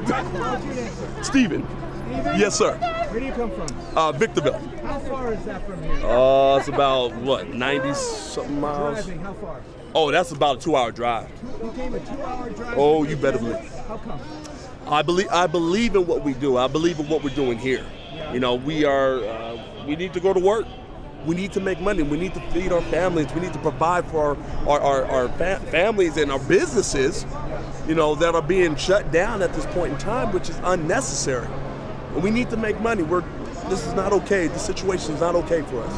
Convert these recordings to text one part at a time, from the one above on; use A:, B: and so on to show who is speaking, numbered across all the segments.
A: What's your name, sir?
B: Stephen.
A: Stephen?
B: Yes, sir.
A: Where do you come from?
B: Victorville.
A: How far is that from here?
B: It's about, what, 90-something miles?
A: Driving, how far?
B: Oh, that's about a 2-hour drive.
A: You came a 2-hour drive?
B: Oh, you better believe.
A: How come?
B: I believe in what we do. I believe in what we're doing here.
A: Yeah.
B: You know, we need to go to work. We need to make money. We need to feed our families. We need to provide for our families and our businesses, you know, that are being shut down at this point in time, which is unnecessary. And we need to make money. This is not okay. The situation is not okay for us.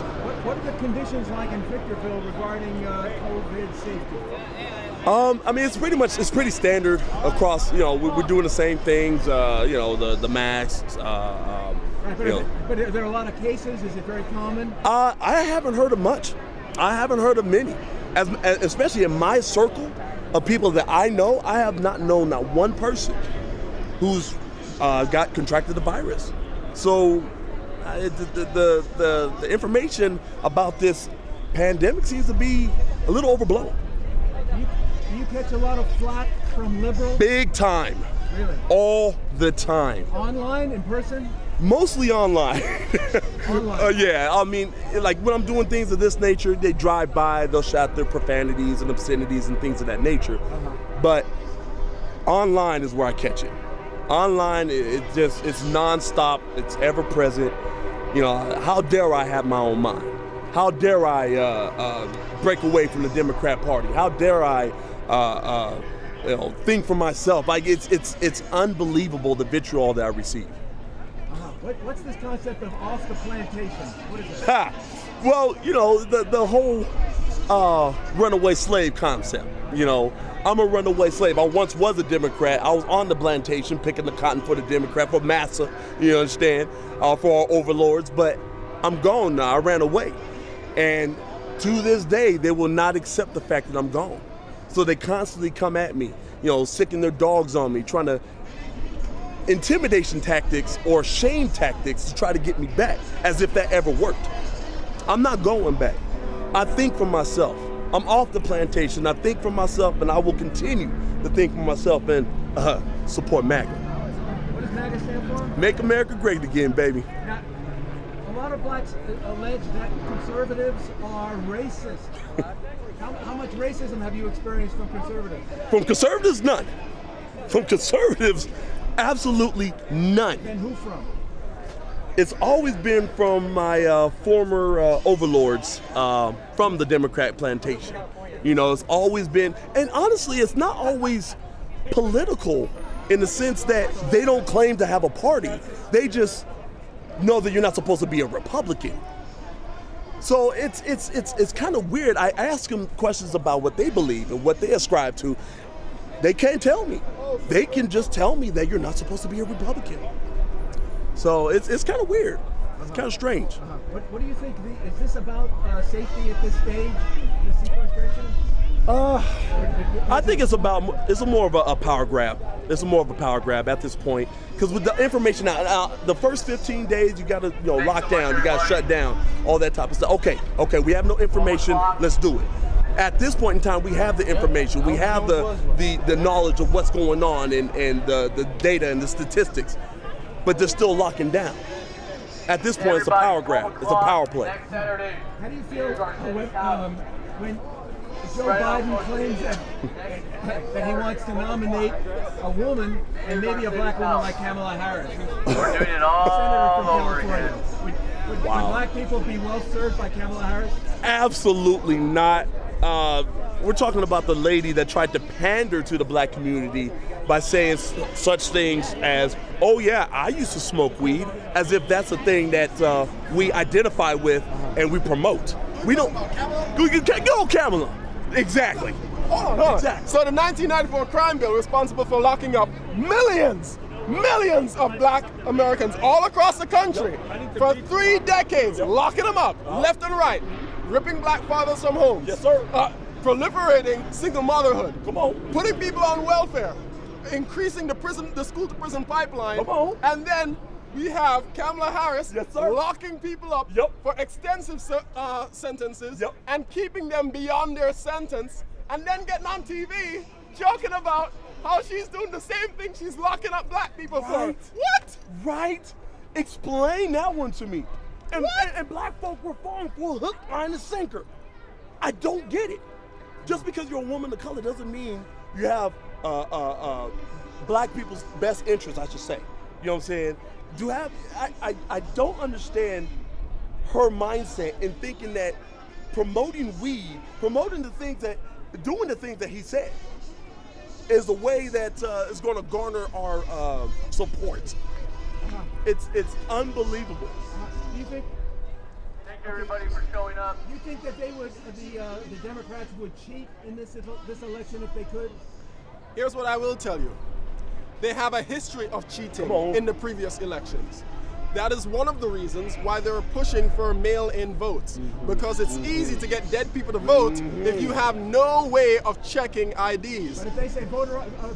A: What are the conditions like in Victorville regarding COVID safety?
B: I mean, it's pretty standard across. You know, we're doing the same things. You know, the masks.
A: But are there a lot of cases? Is it very common?
B: I haven't heard of much. I haven't heard of many. Especially in my circle of people that I know, I have not known not one person who's contracted the virus. So the information about this pandemic seems to be a little overblown.
A: Do you catch a lot of flack from liberals?
B: Big time.
A: Really?
B: All the time.
A: Online, in person?
B: Mostly online.
A: Online?
B: Yeah, I mean, like when I'm doing things of this nature, they drive by, they'll shout their profanities and obscenities and things of that nature. But online is where I catch it. Online, it's nonstop, it's ever present. You know, how dare I have my own mind? How dare I break away from the Democrat Party? How dare I you know, think for myself? Like it's unbelievable the vitriol that I receive.
A: What's this concept of off the plantation? What is that?
B: Well, you know, the whole runaway slave concept. You know, I'm a runaway slave. I once was a Democrat. I was on the plantation picking the cotton for the Democrat, for massa, you understand, for our overlords. But I'm gone now. I ran away. And to this day, they will not accept the fact that I'm gone. So they constantly come at me, you know, sicking their dogs on me, trying to intimidation tactics or shame tactics to try to get me back, as if that ever worked. I'm not going back. I think for myself. I'm off the plantation. I think for myself, and I will continue to think for myself and support MAGA.
A: What does MAGA stand for?
B: Make America great again, baby.
A: Now, a lot of blacks allege that conservatives are racist. How much racism have you experienced from conservatives? From
B: conservatives, none. From conservatives, absolutely none.
A: And who from?
B: It's always been from my former overlords from the Democrat plantation. You know, it's always been, and honestly, it's not always political in the sense that they don't claim to have a party. They just know that you're not supposed to be a Republican. So it's kind of weird. I ask them questions about what they believe and what they ascribe to. They can't tell me. They can just tell me that you're not supposed to be a Republican. So it's kind of weird. It's kind of strange.
A: What do you think? Is this about safety at this stage, the sequestration?
B: I think it's more of a power grab. It's more of a power grab at this point, because with the information out, the first 15 days you got to lock down, you got to shut down, all that type of stuff. Okay, we have no information. Let's do it. At this point in time, we have the information. We have the knowledge of what's going on and the data and the statistics, but they're still locking down. At this point, it's a power grab. It's a power play.
A: How do you feel when Joe Biden claims that he wants to nominate a woman and maybe a black woman like Kamala Harris?
C: We're doing it all over again.
A: Would black people be well served by Kamala Harris?
B: Absolutely not. We're talking about the lady that tried to pander to the black community by saying such things as, oh yeah, I used to smoke weed, as if that's a thing that we identify with and we promote. We don't, go Kamala. Exactly.
D: Hold on. Exactly. So the 1994 crime bill responsible for locking up millions of black Americans all across the country for 3 decades, locking them up left and right, ripping black fathers from homes.
B: Yes, sir.
D: Proliferating single motherhood.
B: Come on.
D: Putting people on welfare, increasing the school to prison pipeline.
B: Come on.
D: And then we have Kamala Harris,
B: yes, sir,
D: locking people up for extensive sentences and keeping them beyond their sentence, and then getting on TV joking about how she's doing the same thing she's locking up black people for.
B: Right.
D: What?
B: Right? Explain that one to me. And black folk were falling for a hook, line, and sinker. I don't get it. Just because you're a woman of color doesn't mean you have black people's best interests, I should say. You know what I'm saying? I don't understand her mindset in thinking that promoting weed, doing the things that he said, is the way that is going to garner our support. It's unbelievable.
A: Do you think?
C: Thank you everybody for showing up.
A: You think that they would, the Democrats would cheat in this election if they could?
D: Here's what I will tell you. They have a history of cheating in the previous elections. That is one of the reasons why they're pushing for mail-in votes, because it's easy to get dead people to vote if you have no way of checking IDs.
A: But if they say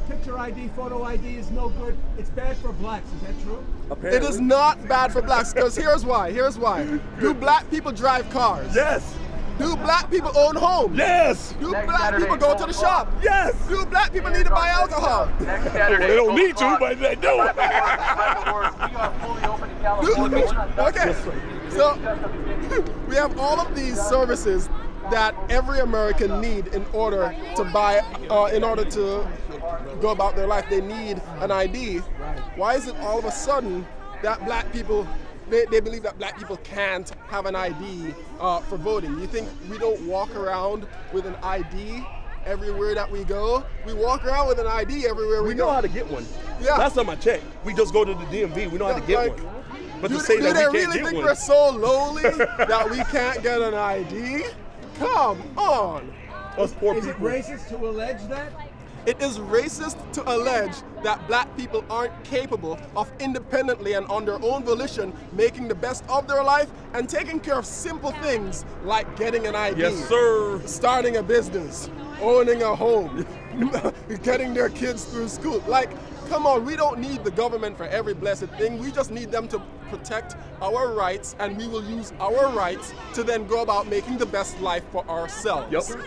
A: picture ID, photo ID is no good, it's bad for blacks. Is that true?
D: It is not bad for blacks, because here's why. Do black people drive cars?
B: Yes.
D: Do black people own homes?
B: Yes.
D: Do black people go to the shop?
B: Yes.
D: Do black people need to buy alcohol?
C: Next Saturday,
B: They don't need
C: 12
B: to, but they do.
C: We are fully open in California.
D: Okay, so we have all of these services that every American need in order to buy, in order to go about their life. They need an ID. Why is it all of a sudden that black people, they believe that black people can't have an ID for voting? You think we don't walk around with an ID everywhere that we go? We walk around with an ID everywhere we go.
B: We know how to get one.
D: Yeah.
B: Last time I checked, we just go to the DMV. We know how to get
D: Like,
B: one. But
D: do
B: to say
D: they
B: that we
D: really
B: can't
D: think
B: get
D: we're
B: one.
D: so lowly that we can't get an ID? Come on.
B: Us poor
A: Is it
B: people.
A: racist to allege that?
D: It is racist to allege that black people aren't capable of independently and on their own volition making the best of their life and taking care of simple things like getting an ID.
B: Yes, sir.
D: Starting a business, owning a home, getting their kids through school. Like, come on, we don't need the government for every blessed thing. We just need them to protect our rights, and we will use our rights to then go about making the best life for ourselves.
B: Yep.